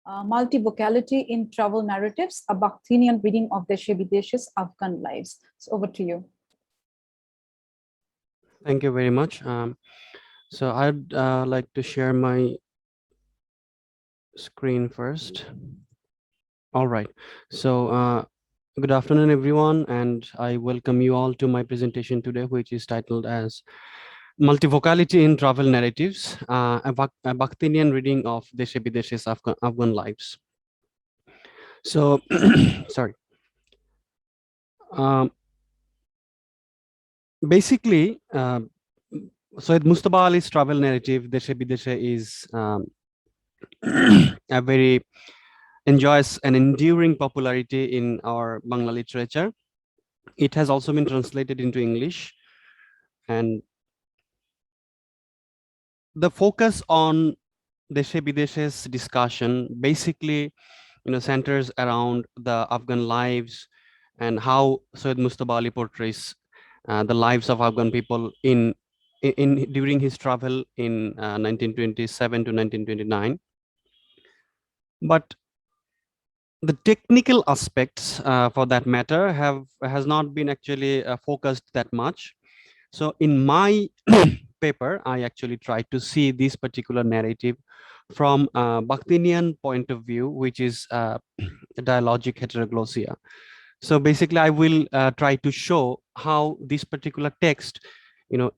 Multivocality in Travel Narratives, a Bakhtinian reading of Deshe Bideshe's Afghan lives. So over to you. Thank you very much. So I'd like to share my screen first. All right. So good afternoon, everyone, and I welcome you all to my presentation today, which is titled as Multivocality in Travel Narratives, a Bakhtinian reading of Deshe Bideshe's Afghan lives. So, sorry. Basically, Syed Mustafa Ali's travel narrative, Deshe Bideshe, is a very enjoys an enduring popularity in our Bangla literature. It has also been translated into English, and the focus on Deshe Bideshe's discussion basically, centers around the Afghan lives and how Syed Mustafa Ali portrays the lives of Afghan people in during his travel in 1927 to 1929. But the technical aspects, for that matter, has not been actually focused that much. So in my paper, I actually tried to see this particular narrative from a Bakhtinian point of view, which is dialogic heteroglossia. So basically, I will try to show how this particular text,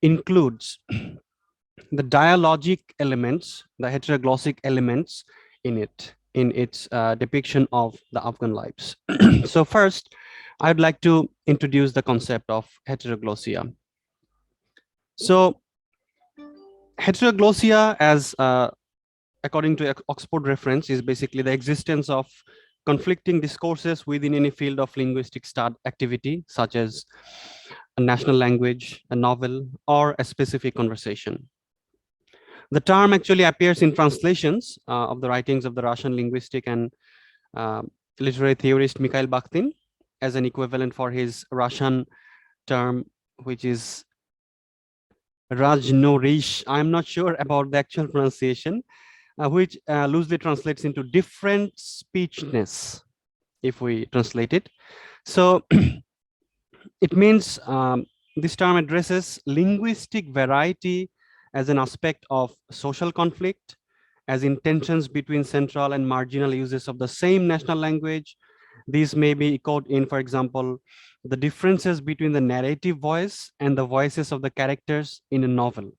includes the dialogic elements, the heteroglossic elements in it, in its depiction of the Afghan lives. So first, I'd like to introduce the concept of heteroglossia. So heteroglossia, as according to Oxford reference, is basically the existence of conflicting discourses within any field of linguistic activity, such as a national language, a novel, or a specific conversation. The term actually appears in translations of the writings of the Russian linguistic and literary theorist Mikhail Bakhtin as an equivalent for his Russian term, which is Rajnorish. I'm not sure about the actual pronunciation, which loosely translates into different speechness, if we translate it. So it means this term addresses linguistic variety as an aspect of social conflict, as in tensions between central and marginal uses of the same national language. These may be echoed in, for example, the differences between the narrative voice and the voices of the characters in a novel.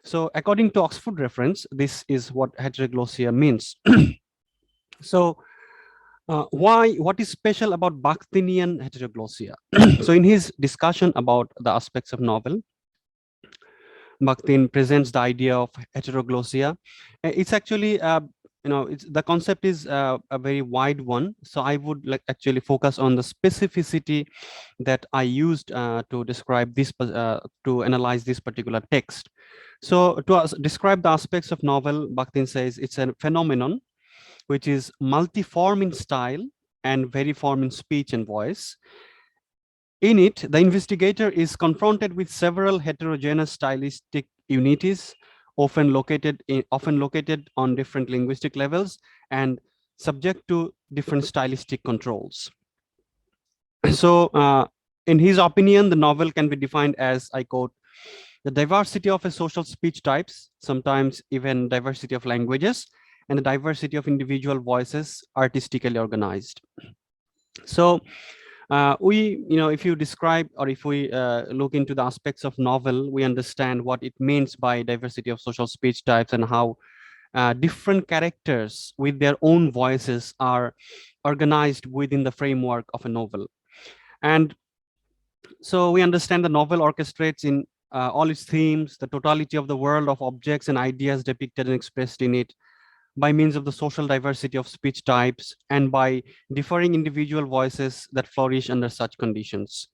So according to Oxford reference, this is what heteroglossia means. So what is special about Bakhtinian heteroglossia? So in his discussion about the aspects of novel, Bakhtin presents the idea of heteroglossia. It's actually, the concept is a very wide one. So I would actually focus on the specificity that I used to describe this, to analyze this particular text. So to describe the aspects of novel, Bakhtin says it's a phenomenon which is multiform in style and variform in speech and voice. In it, the investigator is confronted with several heterogeneous stylistic unities, often located on different linguistic levels and subject to different stylistic controls. So, in his opinion, the novel can be defined as, I quote, the diversity of a social speech types, sometimes even diversity of languages, and the diversity of individual voices artistically organized. So if you describe, or if we look into the aspects of novel, we understand what it means by diversity of social speech types and how different characters with their own voices are organized within the framework of a novel. And so we understand the novel orchestrates in all its themes, the totality of the world of objects and ideas depicted and expressed in it, by means of the social diversity of speech types and by differing individual voices that flourish under such conditions.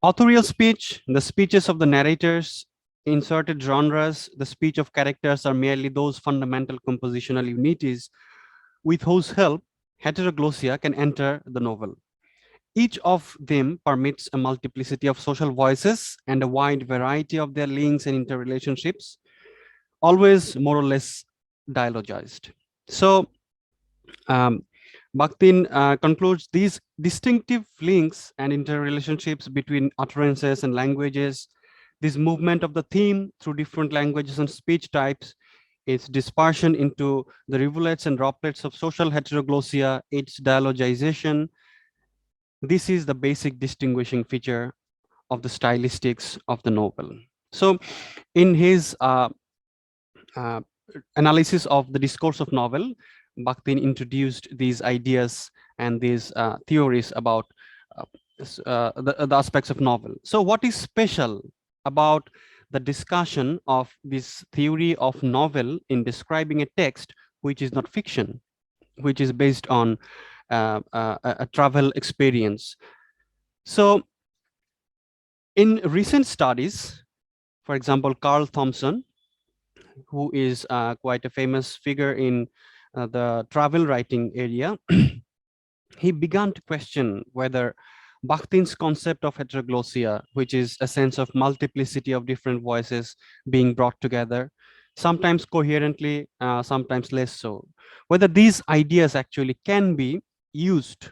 Authorial speech, the speeches of the narrators, inserted genres, the speech of characters are merely those fundamental compositional unities with whose help heteroglossia can enter the novel. Each of them permits a multiplicity of social voices and a wide variety of their links and interrelationships, always more or less dialogized. So Bakhtin concludes these distinctive links and interrelationships between utterances and languages, this movement of the theme through different languages and speech types, its dispersion into the rivulets and droplets of social heteroglossia, its dialogization. This is the basic distinguishing feature of the stylistics of the novel. So in his uh, analysis of the discourse of novel, Bakhtin introduced these ideas and these theories about the aspects of novel. So what is special about the discussion of this theory of novel in describing a text which is not fiction, which is based on a travel experience? So in recent studies, for example, Carl Thompson, who is quite a famous figure in the travel writing area, he began to question whether Bakhtin's concept of heteroglossia, which is a sense of multiplicity of different voices being brought together, sometimes coherently, sometimes less so, whether these ideas actually can be used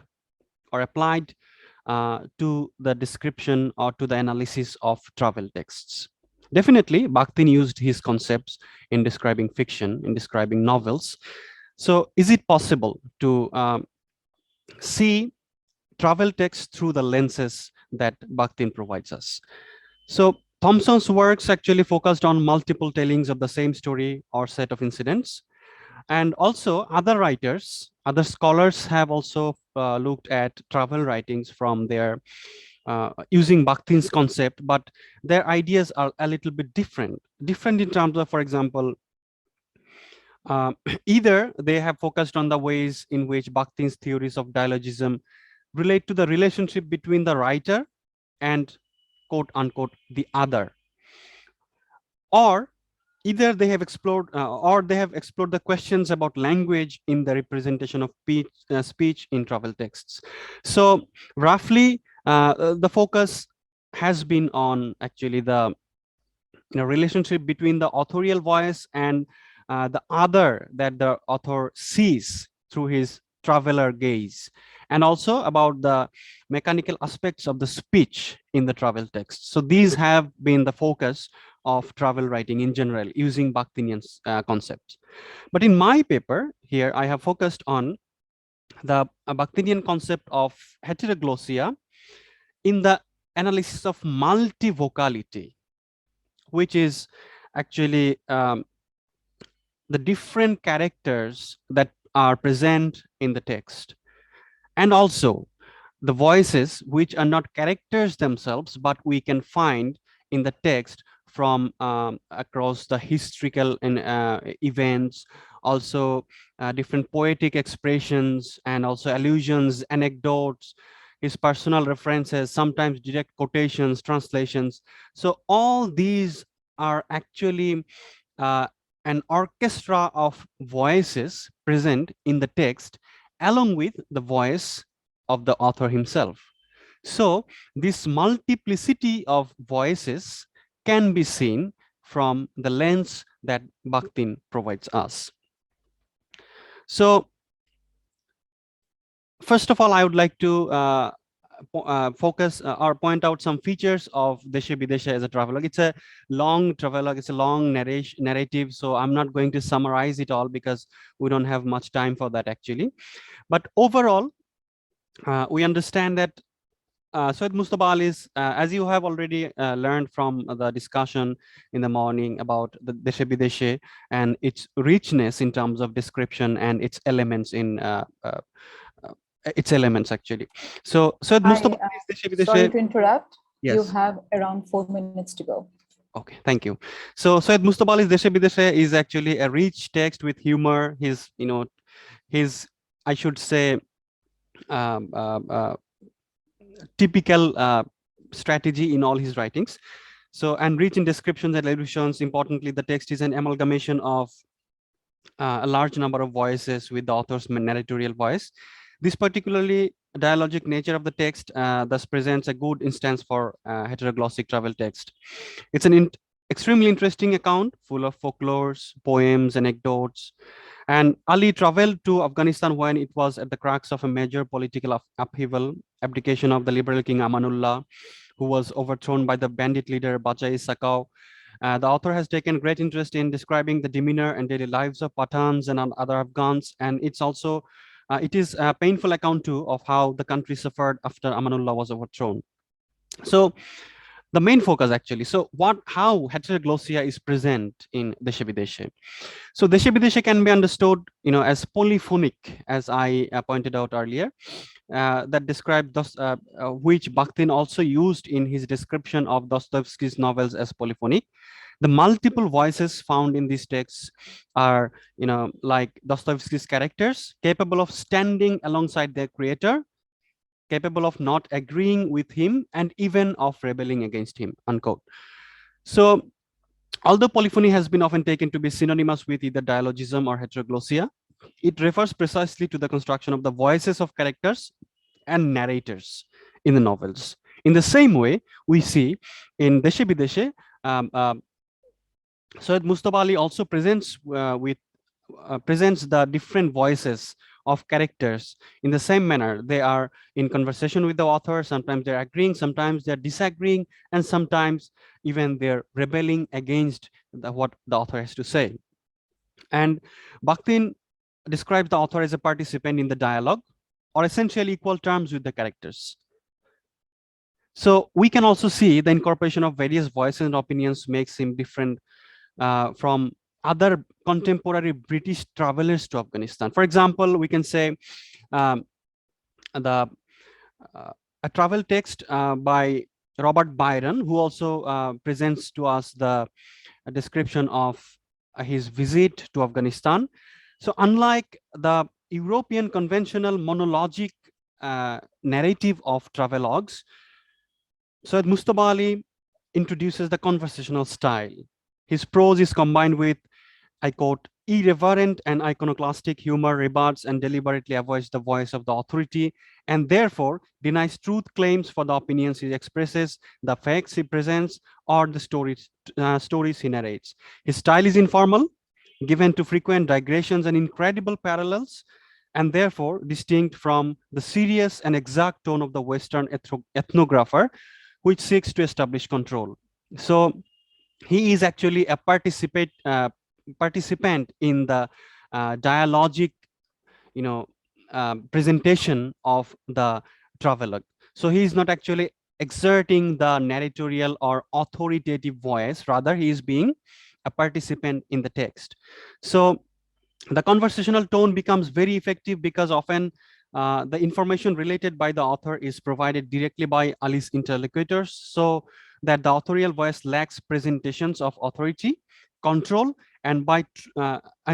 or applied to the description or to the analysis of travel texts. Definitely, Bakhtin used his concepts in describing fiction, in describing novels. So is it possible to see travel text through the lenses that Bakhtin provides us? So Thompson's works actually focused on multiple tellings of the same story or set of incidents. And also other writers, other scholars have also looked at travel writings from their using Bakhtin's concept, but their ideas are a little bit different in terms of, for example, either they have focused on the ways in which Bakhtin's theories of dialogism relate to the relationship between the writer and quote unquote the other, or either they have explored or they have explored the questions about language in the representation of speech in travel texts. So roughly the focus has been on actually the relationship between the authorial voice and the other that the author sees through his traveler gaze, and also about the mechanical aspects of the speech in the travel text. So these have been the focus of travel writing in general using Bakhtinian concepts. But in my paper here, I have focused on the Bakhtinian concept of heteroglossia in the analysis of multivocality, which is actually the different characters that are present in the text, and also the voices which are not characters themselves, but we can find in the text from across the historical and events, also different poetic expressions, and also allusions, anecdotes, his personal references, sometimes direct quotations, translations. So all these are actually uh, an orchestra of voices present in the text, along with the voice of the author himself. So this multiplicity of voices can be seen from the lens that Bakhtin provides us. So first of all, I would like to focus or point out some features of Deshe Bideshe as a travelogue. It's a long travelogue, it's a long narrative, so I'm not going to summarize it all because we don't have much time for that actually. But overall, we understand that Syed Mustabal is, as you have already learned from the discussion in the morning about the Deshe Bideshe and its richness in terms of description and its elements in its elements actually. So Syed Mustabal is Deshe Bideshe. Sorry to interrupt. Yes. You have around 4 minutes to go. Okay, thank you. So Syed Mustabali's Deshe Bideshe is actually a rich text with humor. His, I should say, typical strategy in all his writings. So, and rich in descriptions and allusions. Importantly, the text is an amalgamation of a large number of voices with the author's narratorial voice. This particularly dialogic nature of the text thus presents a good instance for heteroglossic travel text. It's extremely interesting account full of folklores, poems, anecdotes. And Ali traveled to Afghanistan when it was at the crux of a major political upheaval, abdication of the liberal king Amanullah, who was overthrown by the bandit leader Bachai Sakau. The author has taken great interest in describing the demeanor and daily lives of Pathans and other Afghans, and it is a painful account too of how the country suffered after Amanullah was overthrown. So the main focus actually. So how heteroglossia is present in Deshe Bideshe. So Deshe Bideshe can be understood, as polyphonic, as I pointed out earlier, that describe which Bakhtin also used in his description of Dostoevsky's novels as polyphonic. The multiple voices found in these texts are, like Dostoevsky's characters, capable of standing alongside their creator, capable of not agreeing with him, and even of rebelling against him, unquote. So, although polyphony has been often taken to be synonymous with either dialogism or heteroglossia, it refers precisely to the construction of the voices of characters and narrators in the novels. In the same way, we see in Deshe Bideshe, Syed Mustafa Ali also presents the different voices of characters in the same manner. They are in conversation with the author. Sometimes they're agreeing, sometimes they're disagreeing, and sometimes even they're rebelling against what the author has to say. And Bakhtin describes the author as a participant in the dialogue, or essentially equal terms with the characters. So we can also see the incorporation of various voices and opinions makes him different from other contemporary British travelers to Afghanistan. For example, we can say a travel text by Robert Byron, who also presents to us the description of his visit to Afghanistan. So unlike the European conventional monologic narrative of travelogues, Syed Mustafa Ali introduces the conversational style. His prose is combined with, I quote, irreverent and iconoclastic humor, rebuts and deliberately avoids the voice of the authority, and therefore denies truth claims for the opinions he expresses, the facts he presents, or the stories he narrates. His style is informal, given to frequent digressions and incredible parallels, and therefore distinct from the serious and exact tone of the Western ethnographer, which seeks to establish control. So he is actually a participant in the dialogic, presentation of the travelogue. So he is not actually exerting the narratorial or authoritative voice, rather he is being a participant in the text. So the conversational tone becomes very effective because often the information related by the author is provided directly by Ali's interlocutors, so that the authorial voice lacks presentations of authority, control, and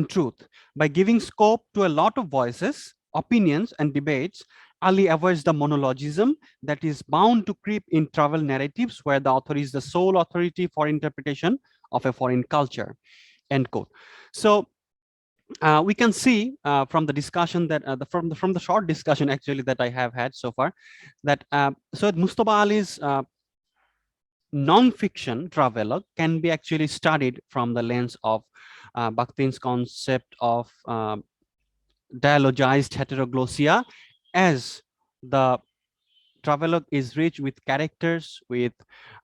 truth. By giving scope to a lot of voices, opinions, and debates, Ali avoids the monologism that is bound to creep in travel narratives where the author is the sole authority for interpretation of a foreign culture, end quote. So we can see from the discussion that from the short discussion actually that I have had so far, that so Mustafa Ali's non-fiction travelogue can be actually studied from the lens of Bakhtin's concept of dialogized heteroglossia, as the travelogue is rich with characters, with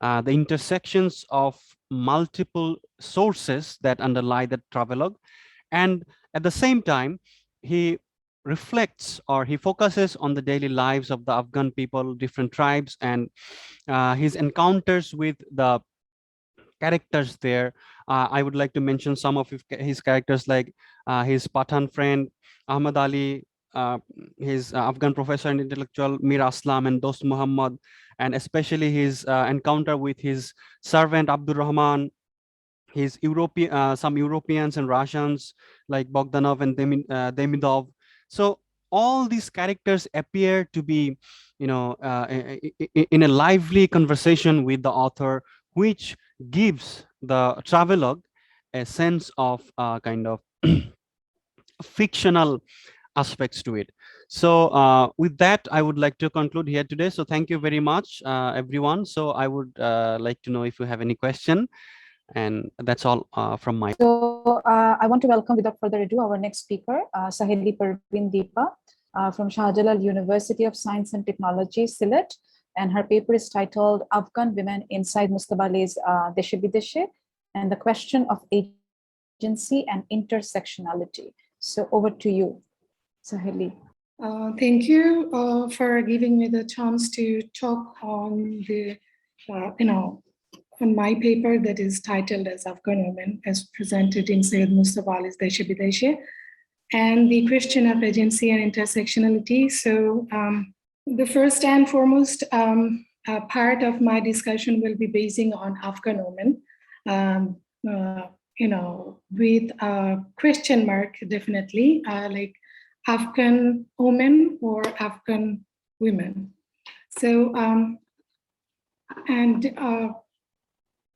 the intersections of multiple sources that underlie the travelogue. And at the same time, he reflects or he focuses on the daily lives of the Afghan people, different tribes, and his encounters with the characters there. I would like to mention some of his characters, like his Pathan friend, Ahmad Ali, his Afghan professor and intellectual Mir Aslam and Dost Muhammad, and especially his encounter with his servant Abdur Rahman, his some Europeans and Russians like Bogdanov and Demidov. So all these characters appear to be, in a lively conversation with the author, which gives the travelogue a sense of kind of fictional aspects to it. So with that, I would like to conclude here today. So thank you very much, everyone. So I would like to know if you have any question. And that's all from my. So I want to welcome without further ado our next speaker, Saheli Parveen Deepa from Shah Jalal University of Science and Technology, Sylhet. And her paper is titled Afghan Women Inside Mustabali's Deshe Bideshe and the Question of Agency and Intersectionality. So over to you, Saheli. Thank you for giving me the chance to talk on the, on my paper that is titled as Afghan Women as presented in Syed Mustafa Ali's Deshe Bideshe and the question of agency and intersectionality. So the first and foremost part of my discussion will be basing on Afghan women, with a question mark, definitely, like Afghan women or Afghan women. So,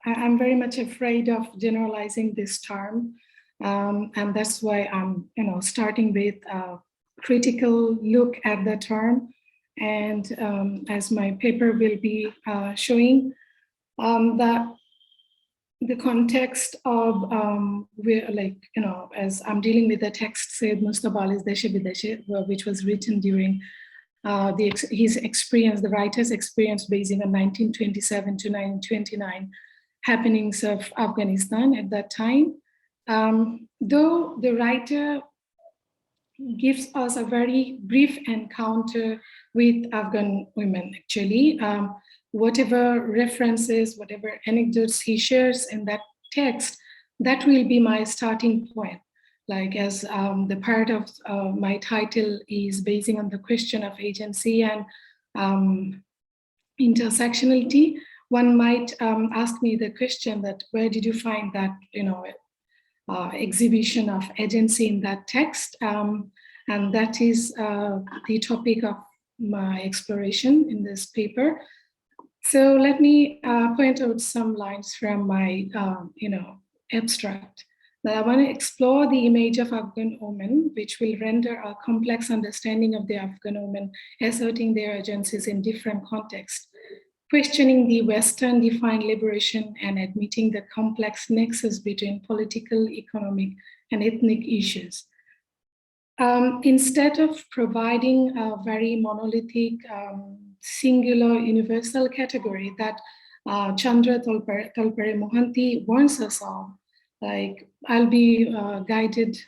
I'm very much afraid of generalizing this term. And that's why I'm, starting with a critical look at the term. And as my paper will be showing, the context of as I'm dealing with the text, Syed Mustafa Ali's Deshe Bideshe, which was written during his experience, the writer's experience, basing on 1927 to 1929 happenings of Afghanistan at that time. Though the writer gives us a very brief encounter with Afghan women, actually. Whatever references, whatever anecdotes he shares in that text, that will be my starting point. Like as the part of my title is basing on the question of agency and intersectionality, one might ask me the question that where did you find that, exhibition of agency in that text? And that is the topic of my exploration in this paper. So let me point out some lines from my, abstract. That I want to explore the image of Afghan women, which will render a complex understanding of the Afghan women asserting their agencies in different contexts, questioning the Western defined liberation and admitting the complex nexus between political, economic, and ethnic issues. Instead of providing a very monolithic, singular, universal category that Chandra Tolpare Mohanty warns us of, like I'll be guided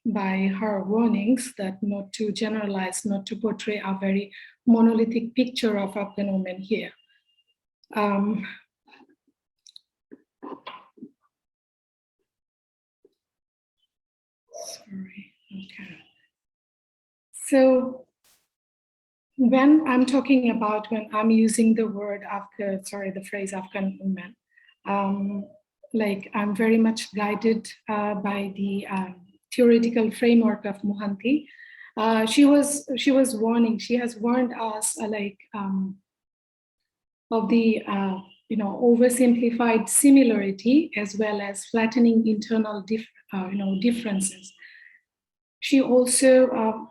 by her warnings that not to generalize, not to portray a very monolithic picture of Afghan women here. Sorry, okay. So when I'm talking about, when I'm using the word Afghan, the phrase Afghan women, like I'm very much guided by the theoretical framework of Mohanty. She was warning. She has warned us of the oversimplified similarity as well as flattening internal differences. She also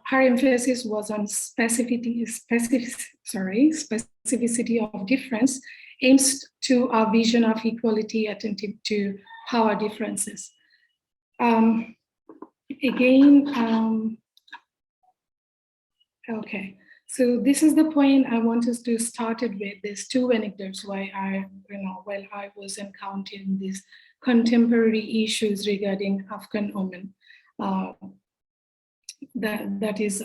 her emphasis was on specificity of difference, aims to a vision of equality attentive to power differences. Okay, so this is the point I want us to start it with. There's two anecdotes while I was encountering these contemporary issues regarding Afghan women. That is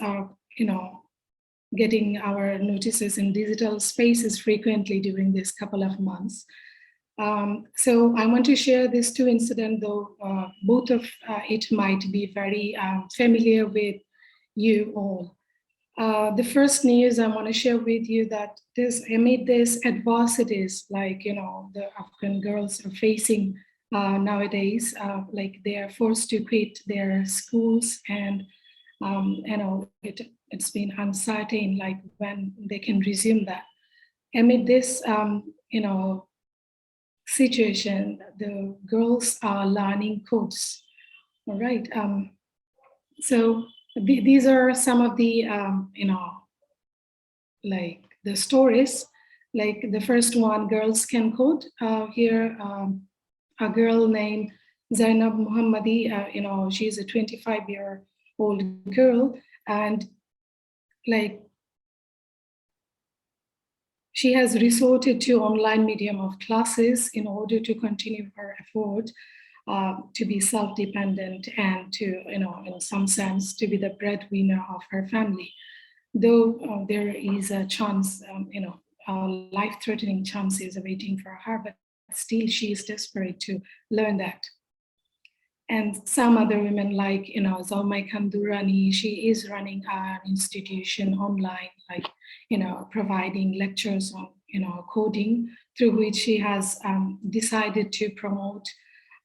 getting our notices in digital spaces frequently during this couple of months. So I want to share these two incidents, though both of it might be very familiar with you all. The first news I want to share with you that amid these adversities, like the Afghan girls are facing nowadays, like they are forced to quit their schools, and it's been uncertain, like when they can resume that. Amid this, situation, the girls are learning codes. All right. So these are some of the, like the stories. Like the first one, girls can code. Here, a girl named Zainab Muhammadi. She's a 25-year-old girl, and like she has resorted to online medium of classes in order to continue her effort to be self-dependent and to, in some sense, to be the breadwinner of her family. Though there is a chance, life-threatening chances awaiting for her, but still she is desperate to learn that. And some other women like, Zaumai Khandurani, she is running an institution online, like, providing lectures on, coding, through which she has decided to promote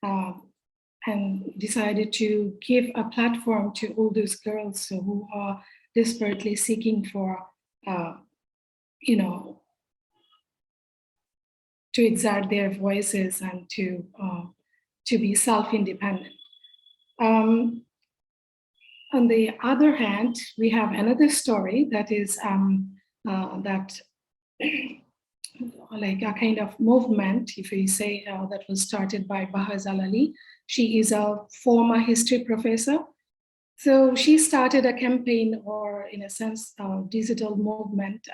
and decided to give a platform to all those girls who are desperately seeking for, to exert their voices and to be self-independent. On the other hand, we have another story that is like a kind of movement, if we say, that was started by Bahar Jalali. She is a former history professor. So she started a campaign, or in a sense, a digital movement,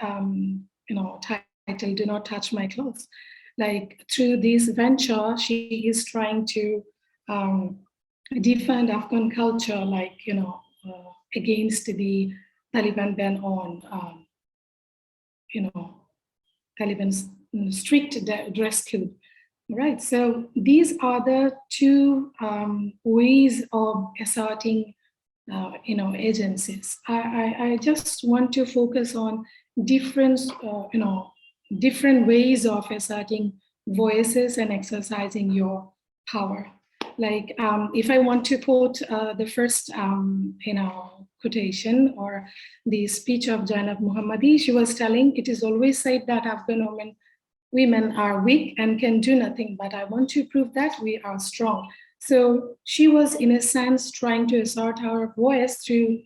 titled "Do Not Touch My Clothes." Like through this venture, she is trying to defend Afghan culture, like, against the Taliban ban on, Taliban's strict dress code. Right. So these are the two ways of asserting, agencies. I just want to focus on different, different ways of asserting voices and exercising your power. Like, if I want to quote the first, quotation or the speech of Zainab Muhammadi, she was telling, "It is always said that Afghan women are weak and can do nothing, but I want to prove that we are strong." So she was, in a sense, trying to assert her voice through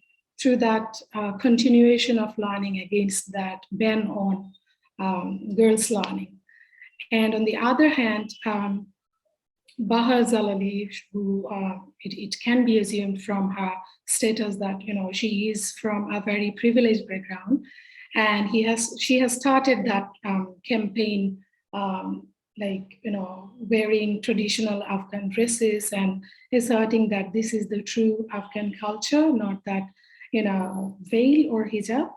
that continuation of learning against that ban on girls' learning. And on the other hand, Bahar Jalali, who it can be assumed from her status that, she is from a very privileged background, and she has started that campaign, wearing traditional Afghan dresses and asserting that this is the true Afghan culture, not that, veil or hijab.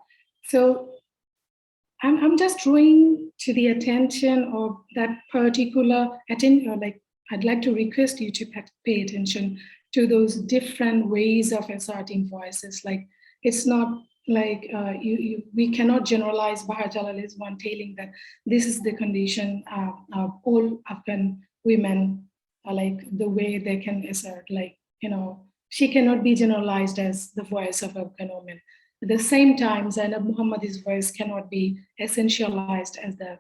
So I'm just drawing to the attention of that particular I'd like to request you to pay attention to those different ways of asserting voices. Like, it's not like we cannot generalize Bahar Jalali's one telling that this is the condition of all Afghan women, like the way they can assert, like, she cannot be generalized as the voice of Afghan women. At the same time, Zainab Muhammadi's voice cannot be essentialized as the,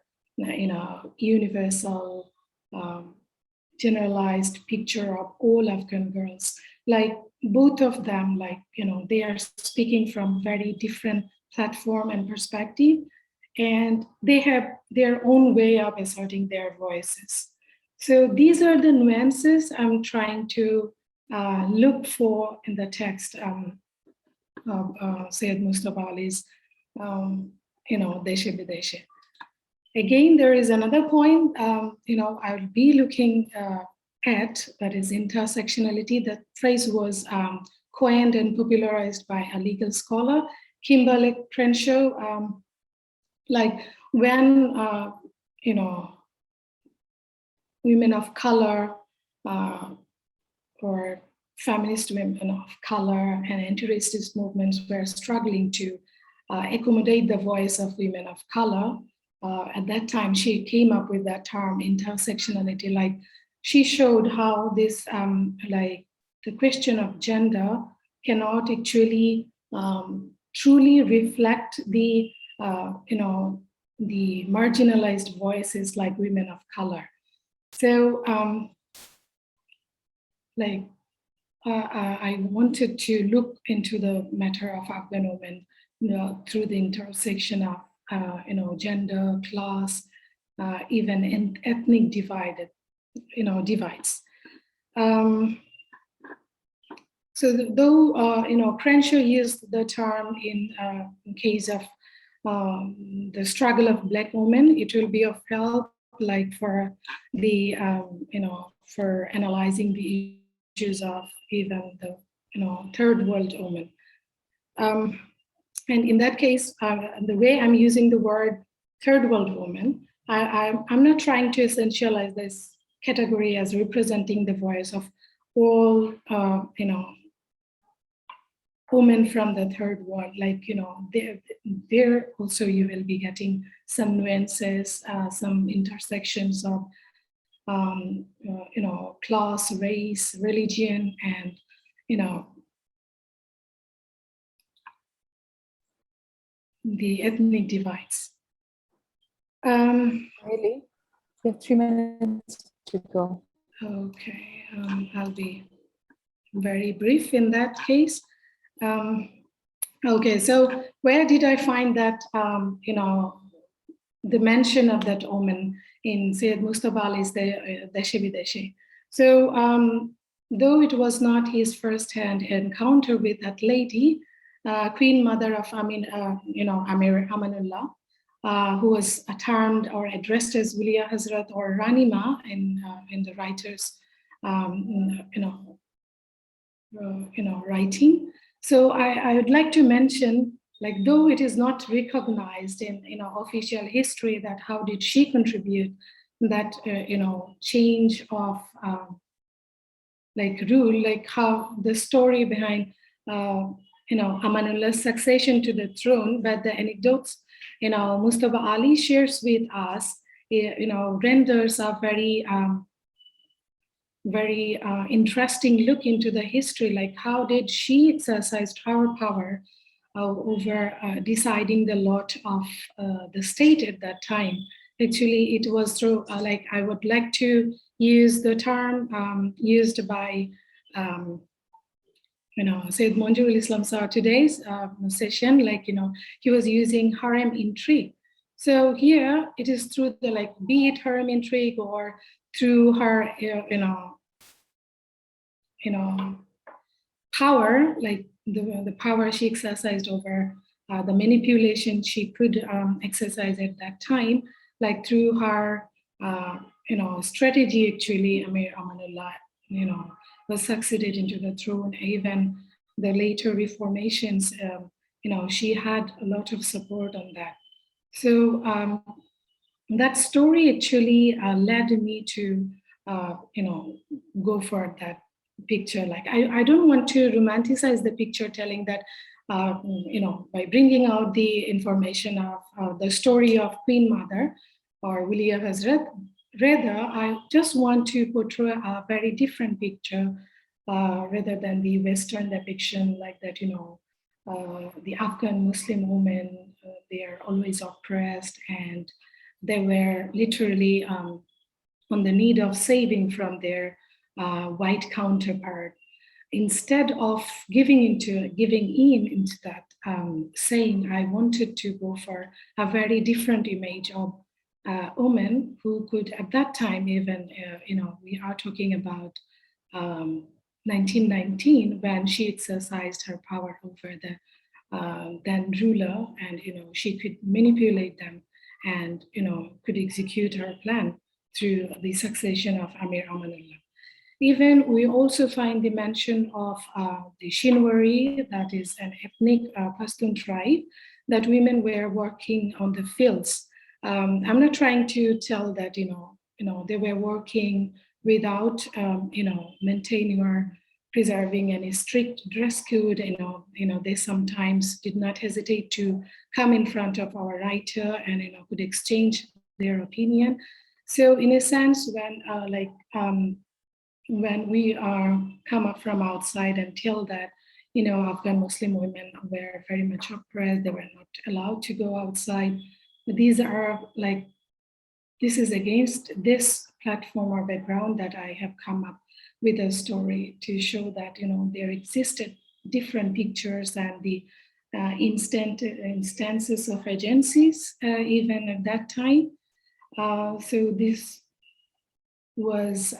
universal, generalized picture of all Afghan girls. Like, both of them, like, they are speaking from very different platform and perspective, and they have their own way of asserting their voices. So these are the nuances I'm trying to look for in the text of Syed Mustafa Ali's, Deshe Bideshe. Again, there is another point, I'll be looking at, that is intersectionality. That phrase was coined and popularized by a legal scholar, Kimberly Crenshaw. Like, when, women of color or feminist women of color and anti-racist movements were struggling to accommodate the voice of women of color, at that time, she came up with that term, intersectionality. Like, she showed how this, like, the question of gender cannot actually truly reflect the, the marginalized voices like women of color. So, I wanted to look into the matter of Afghan women, through the intersection of gender, class, even ethnic divide divides. So though Crenshaw used the term in case of the struggle of Black women, it will be of help, like for the for analyzing the issues of even the third world women. And in that case, the way I'm using the word third world woman, I'm not trying to essentialize this category as representing the voice of all women from the third world. Like there also you will be getting some nuances, some intersections of class, race, religion, and the ethnic divides. Really? You have 3 minutes to go. Okay, I'll be very brief in that case. Okay, so where did I find that, the mention of that woman in Syed Mustafa Ali's Deshe Bideshe? So though it was not his first-hand encounter with that lady, Queen Mother of Amir Amanullah, who was termed or addressed as Wilia Hazrat or Ranima in the writers, writing. So I would like to mention, like, though it is not recognized in official history, that how did she contribute that change of like rule, like how the story behind Amanullah's succession to the throne, but the anecdotes Mustafa Ali shares with us, renders a very very interesting look into the history, like how did she exercise her power over deciding the lot of the state at that time. Actually, it was through, like, I would like to use the term used by, Sayyid Monjurul Islam Sir today's session, like, he was using harem intrigue. So here it is through the, like, be it harem intrigue or through her, power, like the power she exercised over the manipulation she could exercise at that time, like through her, strategy. Actually, Amir Amanullah, was succeeded into the throne. Even the later reformations, she had a lot of support on that. So that story actually led me to, go for that picture. Like, I don't want to romanticize the picture, telling that, by bringing out the information of the story of Queen Mother or Wilia Hazrat. Rather, I just want to portray a very different picture rather than the Western depiction, like that, the Afghan Muslim women, they are always oppressed and they were literally on the need of saving from their white counterpart. Instead of giving in into that saying, I wanted to go for a very different image of a woman who could, at that time, even, we are talking about 1919, when she exercised her power over the then ruler, and she could manipulate them and could execute her plan through the succession of Amir Amanullah. Even we also find the mention of the Shinwari, that is an ethnic Pashtun tribe, that women were working on the fields. I'm not trying to tell that they were working without maintaining or preserving any strict dress code. They sometimes did not hesitate to come in front of our writer and could exchange their opinion. So in a sense, when we are come up from outside and tell that Afghan Muslim women were very much oppressed, they were not allowed to go outside. These are like, this is against this platform or background that I have come up with a story to show that there existed different pictures and the instances of agencies even at that time. So this was,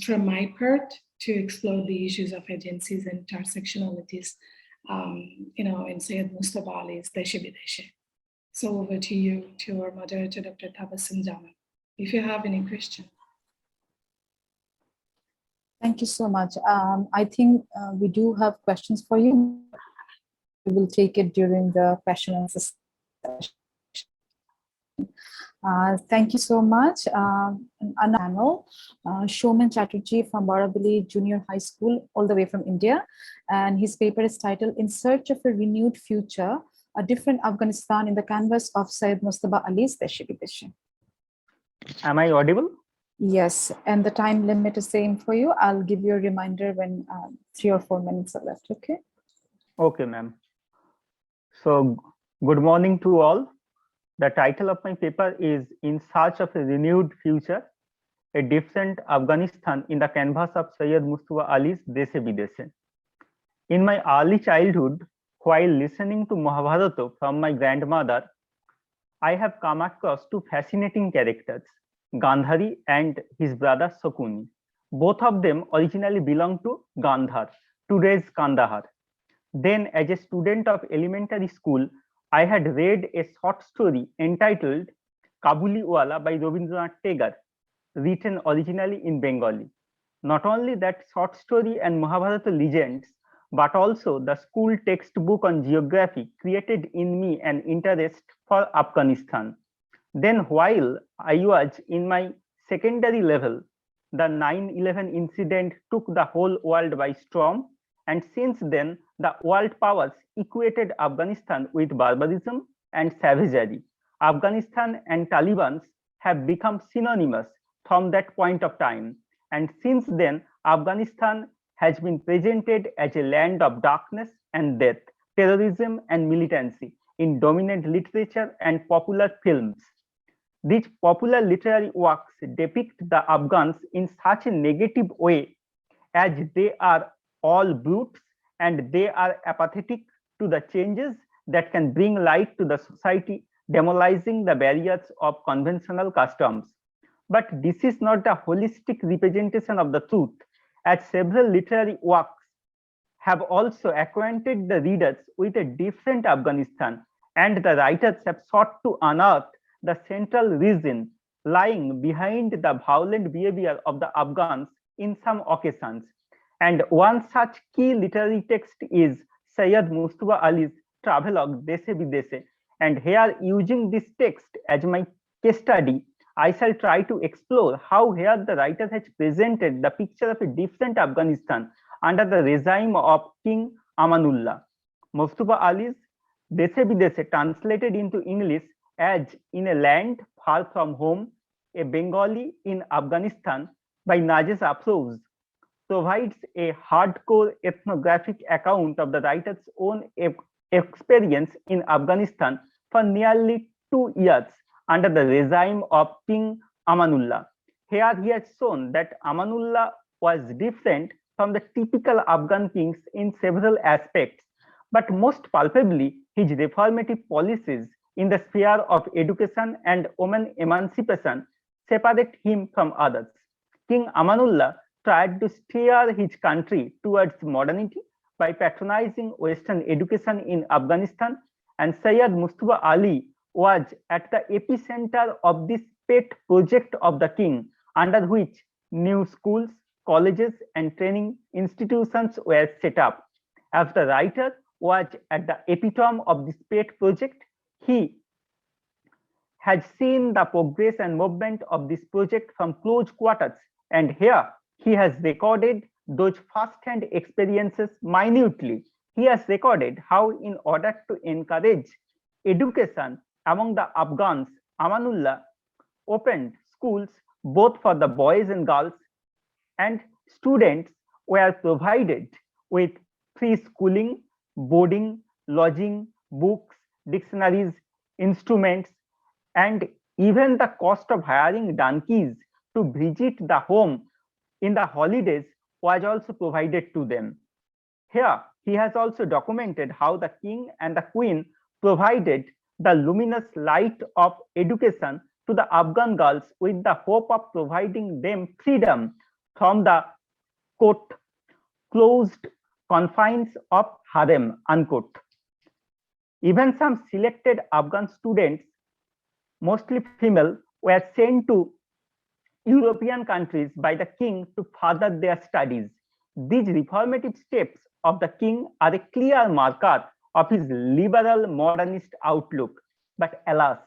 from my part, to explore the issues of agencies and intersectionalities, in Syed Mustafa Ali's Deshe Bideshe. So over to you, to our moderator, Dr. Tabassum Jamal, if you have any question. Thank you so much. I think we do have questions for you. We will take it during the question and answer session. Thank you so much. On panel, Shoman Chatterjee from Borivali Junior High School, all the way from India. And his paper is titled In Search of a Renewed Future, a Different Afghanistan in the Canvas of Syed Mustafa Ali's Deshe Bideshe. Am I audible? Yes, and the time limit is same for you. I'll give you a reminder when 3 or 4 minutes are left, okay? Okay, ma'am. So, good morning to all. The title of my paper is In Search of a Renewed Future, a Different Afghanistan in the Canvas of Syed Mustafa Ali's Deshe Bideshe. In my early childhood, while listening to Mahabharata from my grandmother, I have come across two fascinating characters, Gandhari and his brother Shakuni. Both of them originally belonged to Gandhar, today's Kandahar. Then, as a student of elementary school, I had read a short story entitled Kabuliwala by Rabindranath Tagore, written originally in Bengali. Not only that short story and Mahabharata legends, but also the school textbook on geography created in me an interest for Afghanistan. Then, while I was in my secondary level, the 9/11 incident took the whole world by storm, and since then, the world powers equated Afghanistan with barbarism and savagery. Afghanistan and Taliban have become synonymous from that point of time, and since then, Afghanistan has been presented as a land of darkness and death, terrorism and militancy in dominant literature and popular films. These popular literary works depict the Afghans in such a negative way as they are all brutes and they are apathetic to the changes that can bring light to the society, demolizing the barriers of conventional customs. But this is not a holistic representation of the truth, as several literary works have also acquainted the readers with a different Afghanistan, and the writers have sought to unearth the central reason lying behind the violent behavior of the Afghans in some occasions. And one such key literary text is Syed Mustafa Ali's travelogue Deshe Bideshe. And here, using this text as my case study, I shall try to explore how here the writer has presented the picture of a different Afghanistan under the regime of King Amanullah. Mustafa Ali's Deshe Bideshe, translated into English as In a Land Far From Home, a Bengali in Afghanistan by Najesh Afroz, provides a hardcore ethnographic account of the writer's own experience in Afghanistan for nearly 2 years under the regime of King Amanullah. Here he has shown that Amanullah was different from the typical Afghan kings in several aspects, but most palpably his reformative policies in the sphere of education and women emancipation separate him from others. King Amanullah tried to steer his country towards modernity by patronizing Western education in Afghanistan, and Syed Mustafa Ali was at the epicenter of this pet project of the king, under which new schools, colleges, and training institutions were set up. As the writer was at the epitome of this pet project, he had seen the progress and movement of this project from close quarters, and here he has recorded those first-hand experiences minutely. He has recorded how, in order to encourage education among the Afghans, Amanullah opened schools both for the boys and girls, and students were provided with free schooling, boarding, lodging, books, dictionaries, instruments, and even the cost of hiring donkeys to visit the home in the holidays was also provided to them. Here, he has also documented how the king and the queen provided the luminous light of education to the Afghan girls with the hope of providing them freedom from the quote, closed confines of harem, unquote. Even some selected Afghan students, mostly female, were sent to European countries by the king to further their studies. These reformative steps of the king are a clear marker of his liberal modernist outlook. But alas,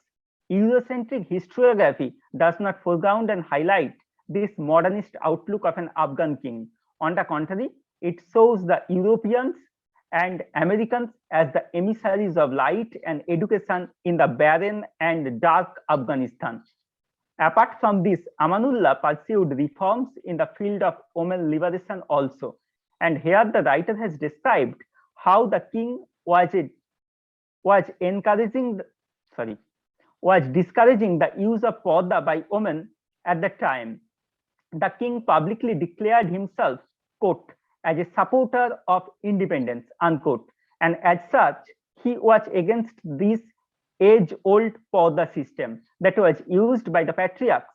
Eurocentric historiography does not foreground and highlight this modernist outlook of an Afghan king. On the contrary, it shows the Europeans and Americans as the emissaries of light and education in the barren and dark Afghanistan. Apart from this, Amanullah pursued reforms in the field of women liberation also. And here the writer has described how the king was discouraging the use of parda by women at the time. The king publicly declared himself, quote, as a supporter of independence, unquote. And as such, he was against this age-old parda system that was used by the patriarchs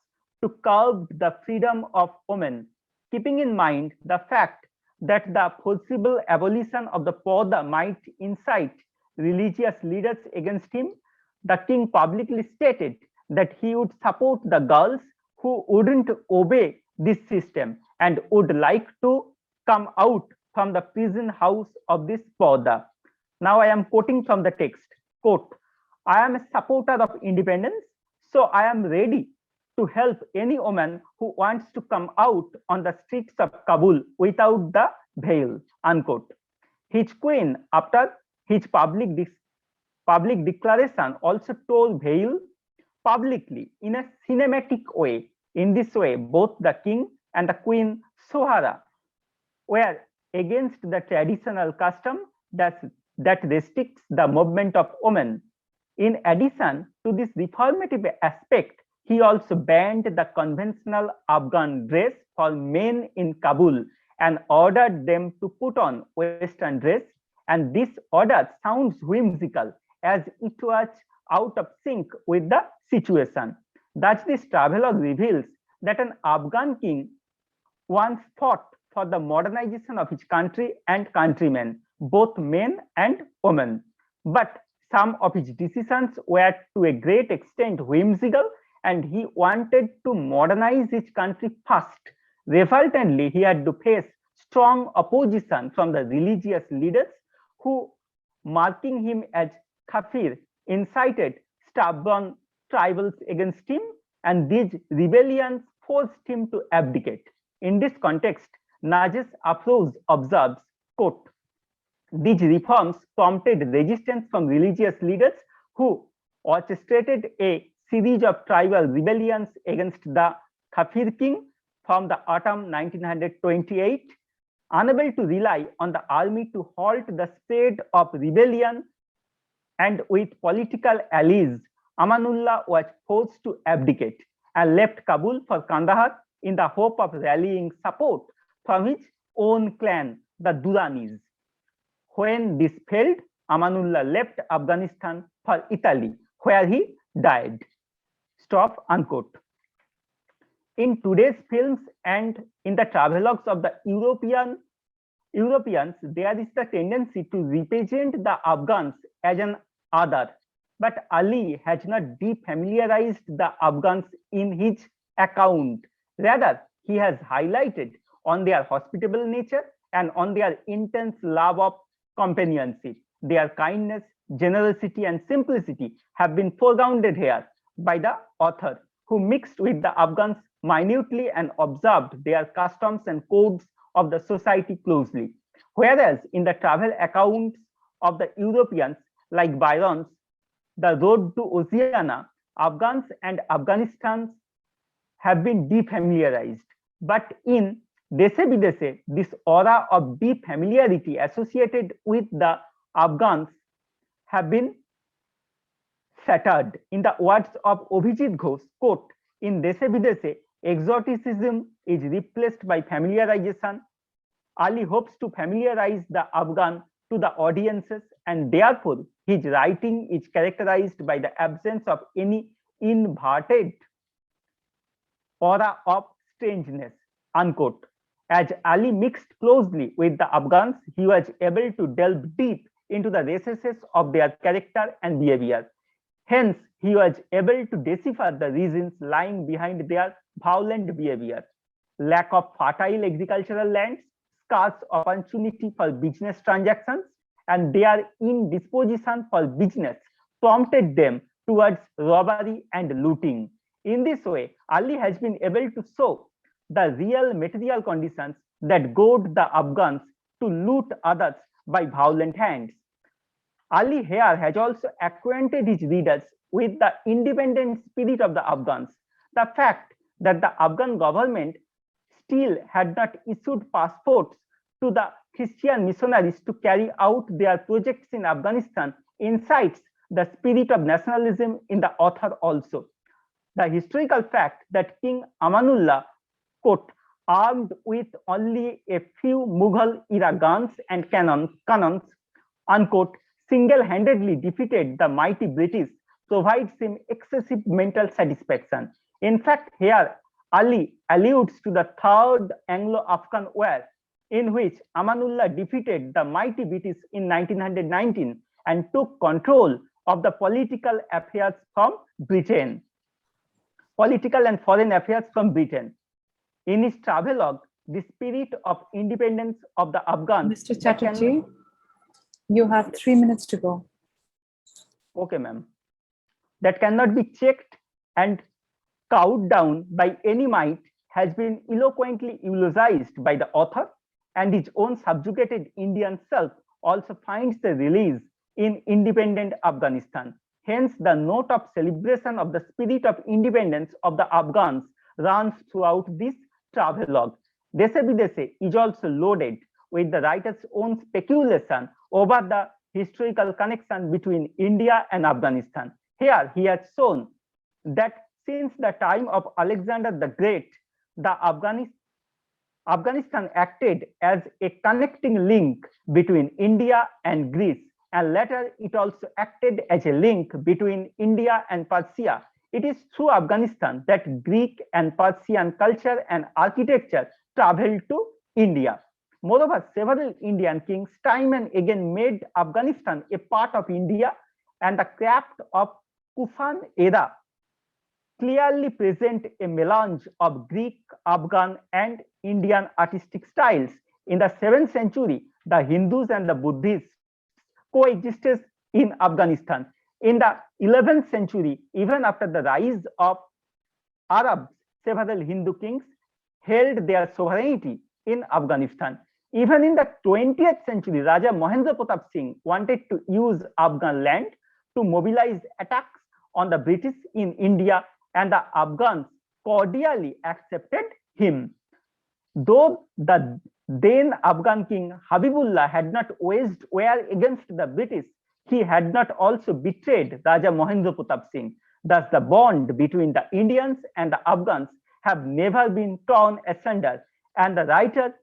to curb the freedom of women, keeping in mind the fact that the possible abolition of the parda might incite religious leaders against him. The king publicly stated that he would support the girls who wouldn't obey this system and would like to come out from the prison house of this parda. Now I am quoting from the text, quote, I am a supporter of independence, so I am ready to help any woman who wants to come out on the streets of Kabul without the veil, unquote. His queen, after his public declaration, also tore veil publicly in a cinematic way. In this way, both the king and the queen Sohara were against the traditional custom that restricts the movement of women. In addition to this reformative aspect, he also banned the conventional Afghan dress for men in Kabul and ordered them to put on Western dress. And this order sounds whimsical as it was out of sync with the situation. Thus, this travelogue reveals that an Afghan king once fought for the modernization of his country and countrymen, both men and women. But some of his decisions were to a great extent whimsical, and he wanted to modernize his country fast. Resultantly, he had to face strong opposition from the religious leaders who, marking him as kafir, incited stubborn tribals against him, and these rebellions forced him to abdicate. In this context, Najes Afroz observes, quote, these reforms prompted resistance from religious leaders who orchestrated a series of tribal rebellions against the Kafir king from the autumn 1928. Unable to rely on the army to halt the spread of rebellion and with political allies, Amanullah was forced to abdicate and left Kabul for Kandahar in the hope of rallying support from his own clan, the Duranis. When this failed, Amanullah left Afghanistan for Italy, where he died. Stop, unquote. In today's films and in the travelogues of the Europeans, there is the tendency to represent the Afghans as an other. But Ali has not defamiliarized the Afghans in his account. Rather, he has highlighted on their hospitable nature and on their intense love of companionship. Their kindness, generosity, and simplicity have been foregrounded here by the author, who mixed with the Afghans minutely and observed their customs and codes of the society closely. Whereas in the travel accounts of the Europeans, like Byron's The Road to Oceania, Afghans and Afghanistan have been defamiliarized. But in Deshe Bideshe, this aura of defamiliarity associated with the Afghans have been shattered. In the words of Abhijit Ghosh, quote, in Deshe Bideshe, exoticism is replaced by familiarization. Ali hopes to familiarize the Afghan to the audiences, and therefore his writing is characterized by the absence of any inverted aura of strangeness, unquote. As Ali mixed closely with the Afghans, he was able to delve deep into the recesses of their character and behavior. Hence, he was able to decipher the reasons lying behind their violent behavior. Lack of fertile agricultural lands, scarce opportunity for business transactions, and their indisposition for business prompted them towards robbery and looting. In this way, Ali has been able to show the real material conditions that goad the Afghans to loot others by violent hands. Ali here has also acquainted his readers with the independent spirit of the Afghans. The fact that the Afghan government still had not issued passports to the Christian missionaries to carry out their projects in Afghanistan incites the spirit of nationalism in the author also. The historical fact that King Amanullah, quote, armed with only a few Mughal era guns and cannons, unquote, single-handedly defeated the mighty British provides him excessive mental satisfaction. In fact, here Ali alludes to the Third Anglo-Afghan War, in which Amanullah defeated the mighty British in 1919 and took control of the political affairs from Britain. Political and foreign affairs from Britain. In his travelogue, the spirit of independence of the Afghans. Mr. Chatterjee, you have 3 minutes to go. Okay, ma'am. That cannot be checked and cowed down by any might has been eloquently eulogized by the author, and his own subjugated Indian self also finds the release in independent Afghanistan. Hence, the note of celebration of the spirit of independence of the Afghans runs throughout this travelogue. Deshe Bideshe is also loaded with the writer's own speculation over the historical connection between India and Afghanistan. Here, he has shown that since the time of Alexander the Great, the Afghanistan acted as a connecting link between India and Greece, and later it also acted as a link between India and Persia. It is through Afghanistan that Greek and Persian culture and architecture traveled to India. Moreover, several Indian kings time and again made Afghanistan a part of India, and the craft of Kufan era clearly present a melange of Greek, Afghan, and Indian artistic styles. In the 7th century, the Hindus and the Buddhists coexisted in Afghanistan. In the 11th century, even after the rise of Arabs, several Hindu kings held their sovereignty in Afghanistan. Even in the 20th century, Raja Mahendra Pratap Singh wanted to use Afghan land to mobilize attacks on the British in India, and the Afghans cordially accepted him. Though the then Afghan king Habibullah had not waged war against the British, he had not also betrayed Raja Mahendra Pratap Singh. Thus, the bond between the Indians and the Afghans have never been torn asunder, and the writer,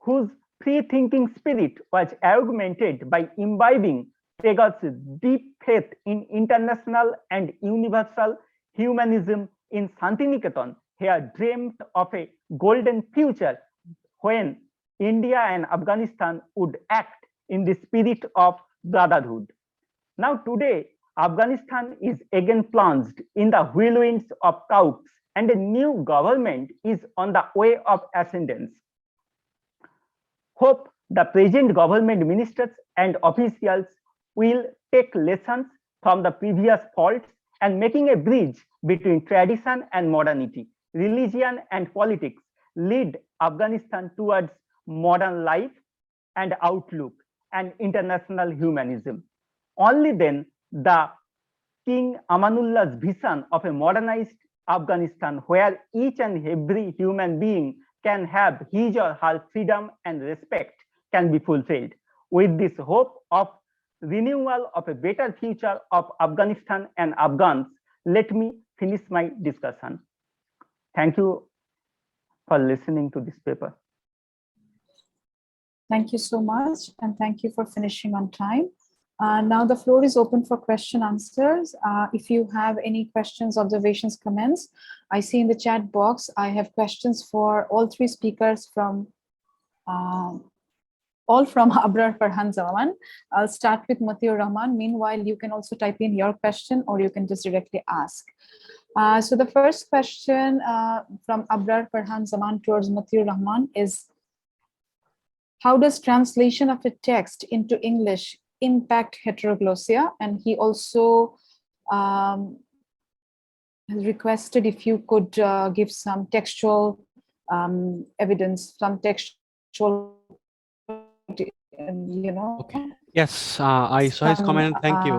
whose free-thinking spirit was augmented by imbibing Tagore's deep faith in international and universal humanism in Santiniketan, here dreamt of a golden future when India and Afghanistan would act in the spirit of brotherhood. Now today, Afghanistan is again plunged in the whirlwinds of chaos, and a new government is on the way of ascendance. Hope the present government ministers and officials will take lessons from the previous faults and making a bridge between tradition and modernity, religion and politics, lead Afghanistan towards modern life and outlook and international humanism. Only then the King Amanullah's vision of a modernized Afghanistan where each and every human being can have his or her freedom and respect can be fulfilled. With this hope of renewal of a better future of Afghanistan and Afghans, let me finish my discussion. Thank you for listening to this paper. Thank you so much, and thank you for finishing on time. Now the floor is open for question answers. If you have any questions, observations, comments, I see in the chat box, I have questions for all three speakers from all from Abrar Farhan Zaman. I'll start with Matiur Rahman. Meanwhile, you can also type in your question or you can just directly ask. So the first question from Abrar Farhan Zaman towards Matiur Rahman is, how does translation of a text into English impact heteroglossia? And he also has requested if you could give some textual evidence, some textual, Okay. Yes, I saw his comment. Thank you.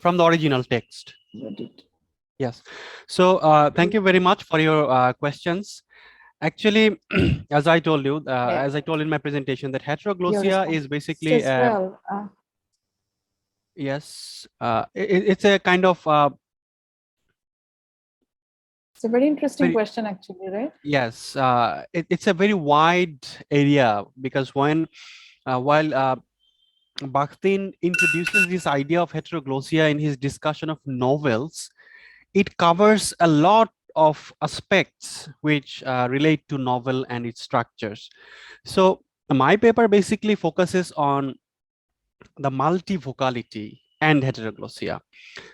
From the original text. Yes. So thank you very much for your questions. Actually, as I told you, as I told in my presentation, that heteroglossia is basically yes, it's a kind of it's a very interesting question, actually, right? Yes, it's a very wide area, because when while Bakhtin introduces this idea of heteroglossia in his discussion of novels, it covers a lot of aspects which relate to novel and its structures. So my paper basically focuses on the multivocality and heteroglossia.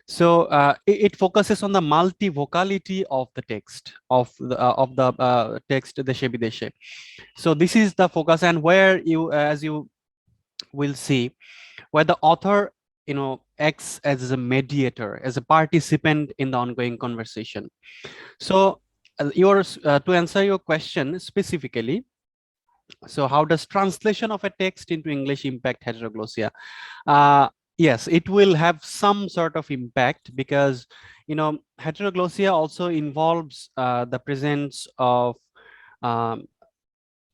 So it focuses on the multivocality of the text of the text Deshe Bideshe. So this is the focus, and where you as you will see, where the author acts as a mediator, as a participant in the ongoing conversation. So to answer your question specifically, so how does translation of a text into English impact heteroglossia? Yes, it will have some sort of impact, because heteroglossia also involves the presence of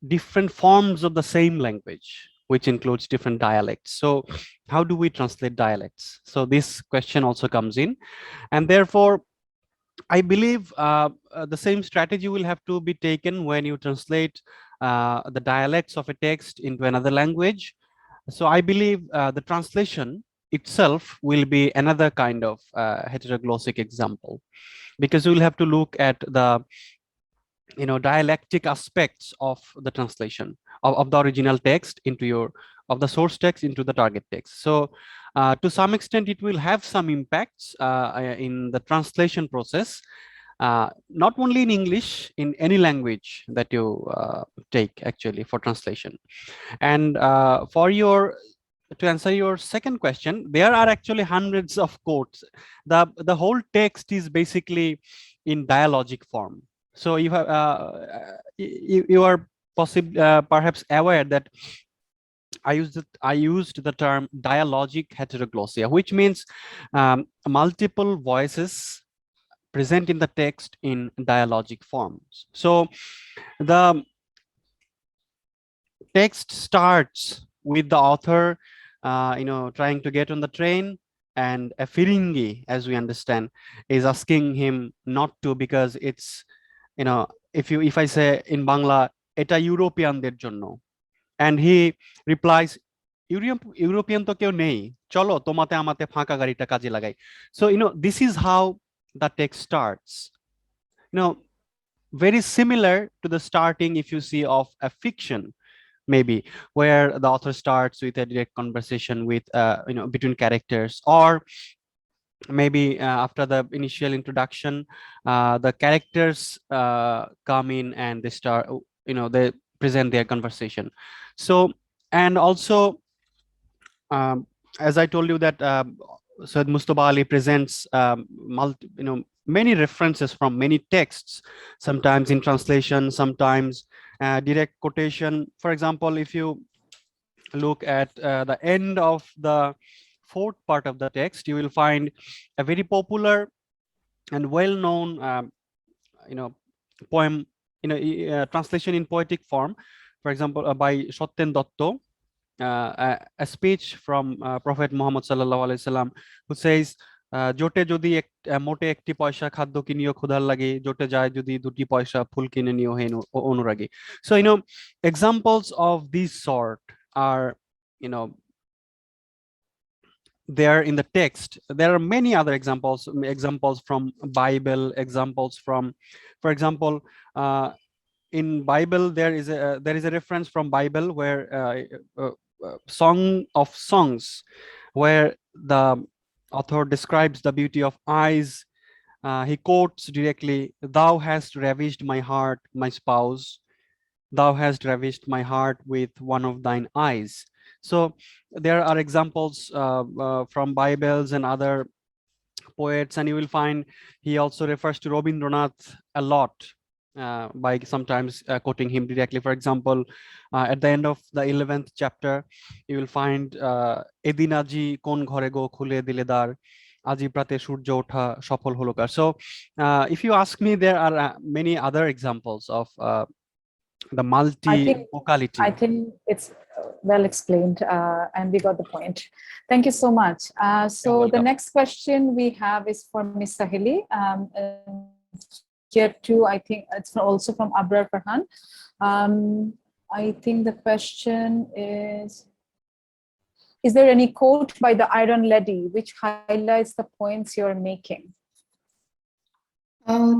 different forms of the same language, which includes different dialects. So how do we translate dialects? So this question also comes in, and therefore I believe the same strategy will have to be taken when you translate the dialects of a text into another language. So I believe the translation itself will be another kind of heteroglossic example, because we'll have to look at the dialectic aspects of the translation of the original text into of the source text into the target text. So to some extent it will have some impacts in the translation process, not only in English, in any language that you take actually for translation. And to answer your second question, there are actually hundreds of quotes. The whole text is basically in dialogic form. So you have you are perhaps aware that I used the term dialogic heteroglossia, which means multiple voices present in the text in dialogic forms. So the text starts with the author trying to get on the train, and a Firingi, as we understand, is asking him not to, because it's if I say in Bangla, eta Europeanদের জন্য, and he replies, European to কেউ নেই, চলো তোমাতে আমাতে ফাঁকা গাড়িটা কাজে লাগাই. So this is how the text starts, very similar to the starting, if you see, of a fiction, maybe, where the author starts with a direct conversation with between characters, or maybe after the initial introduction, the characters come in and they start, they present their conversation. So, and also as I told you that Said Mustafa Ali presents many references from many texts, sometimes in translation, sometimes direct quotation. For example, if you look at the end of the fourth part of the text, you will find a very popular and well-known poem, translation in poetic form, for example by Sotyen Dotto, a speech from Prophet Muhammad sallallahu alaihi wasallam, who says, জোটে যদি মোটে একটি পয়সা খাদ্য কিনিও ক্ষুধার লাগে, জোটে যায় যদি দুটি পয়সা ফুল কিনে নিও হে অনুরাগী. So examples of this sort are there in the text. There are many other examples from Bible, examples from, for example, in Bible there is a reference from Bible where Song of Songs, where the author describes the beauty of eyes. He quotes directly, "Thou hast ravished my heart, my spouse. Thou hast ravished my heart with one of thine eyes." So there are examples from Bibles and other poets, and you will find he also refers to Rabindranath a lot, by sometimes quoting him directly. For example, at the end of the 11th chapter, you will find Edinaji kon ghore go khule diledar, aji prate surjo otha সফল হলো কার. So if you ask me, there are many other examples of the multi-vocality. I think it's well explained, and we got the point. Thank you so much. So the next question we have is for Ms. Saheli. Here too, I think it's also from Abrar Farhan. I think the question is there any quote by the Iron Lady which highlights the points you're making?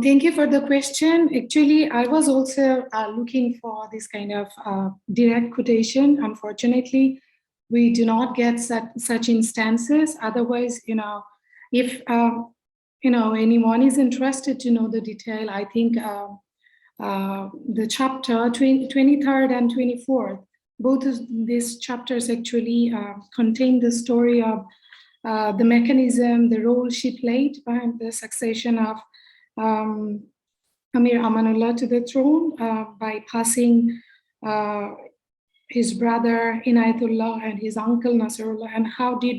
Thank you for the question. Actually, I was also looking for this kind of direct quotation. Unfortunately, we do not get such instances. Otherwise, if anyone is interested to know the detail, I think the chapter 23rd and 24th, both of these chapters actually contain the story of the mechanism, the role she played behind the succession of Amir Amanullah to the throne by passing his brother Inayatullah and his uncle Nasrullah, and how did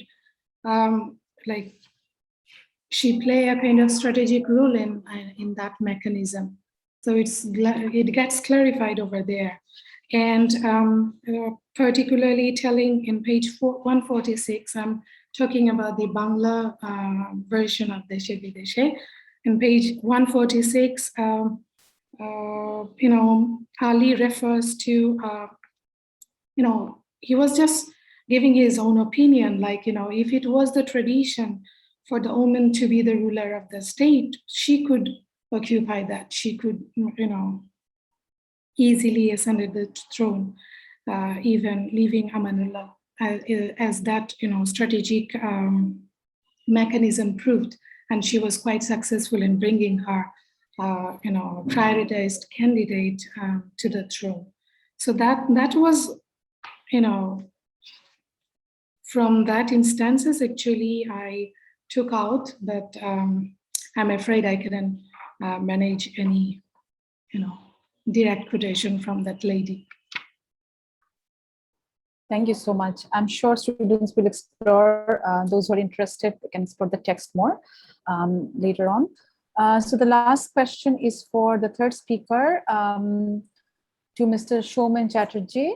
she play a kind of strategic role in that mechanism. So it gets clarified over there, and particularly telling in page 146, I'm talking about the Bangla version of Deshe Bideshe. In page 146, Ali refers to, he was just giving his own opinion, if it was the tradition for the woman to be the ruler of the state, she could occupy that. She could, easily ascend the throne, even leaving Amanullah, as that, strategic mechanism proved. And she was quite successful in bringing her, prioritized candidate to the throne. So that was, from that instances, actually, I took out, but I'm afraid I couldn't manage any, direct quotation from that lady. Thank you so much. I'm sure students will explore, those who are interested can explore the text more later on. So the last question is for the third speaker, to Mr. Shoman Chatterjee.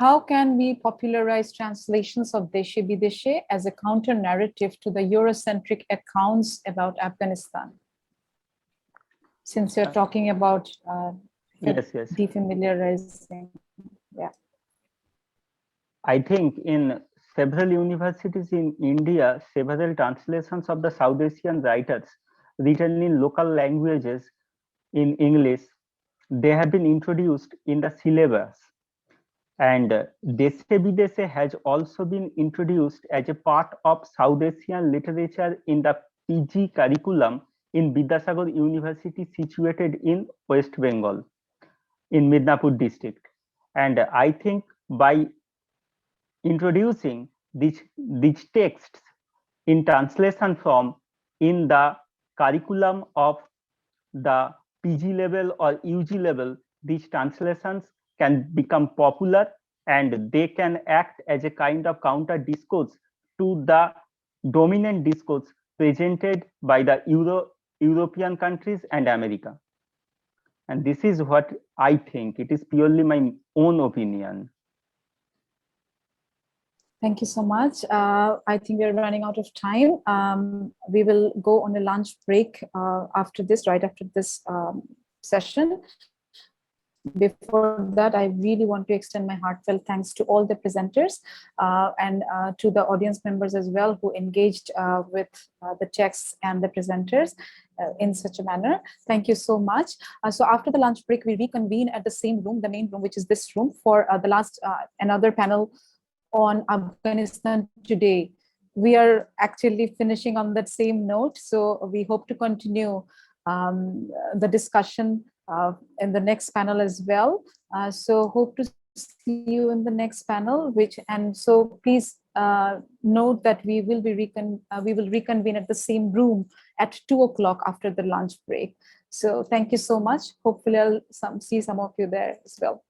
How can we popularize translations of Deshe Bideshe as a counter narrative to the Eurocentric accounts about Afghanistan? Since you're talking about yes. defamiliarizing, yeah. I think in several universities in India, several translations of the South Asian writers written in local languages in English, they have been introduced in the syllabus. And Deshe Bideshe has also been introduced as a part of South Asian literature in the PG curriculum in Vidyasagar University, situated in West Bengal, in Midnapur district. And I think by introducing these texts in translation form in the curriculum of the PG level or UG level, these translations can become popular, and they can act as a kind of counter discourse to the dominant discourse presented by the European countries and America. And this is what I think. It is purely my own opinion. Thank you so much. I think we're running out of time. We will go on a lunch break after this, right after this session. before that, I really want to extend my heartfelt thanks to all the presenters and to the audience members as well who engaged with the texts and the presenters in such a manner. Thank you so much. So after the lunch break, we reconvene at the same room, the main room, which is this room, for the last another panel on Afghanistan today. We are actually finishing on that same note, so we hope to continue the discussion in the next panel as well. So hope to see you in the next panel. So please note that we will reconvene at the same room at 2 o'clock after the lunch break. So thank you so much. Hopefully I'll see some of you there as well.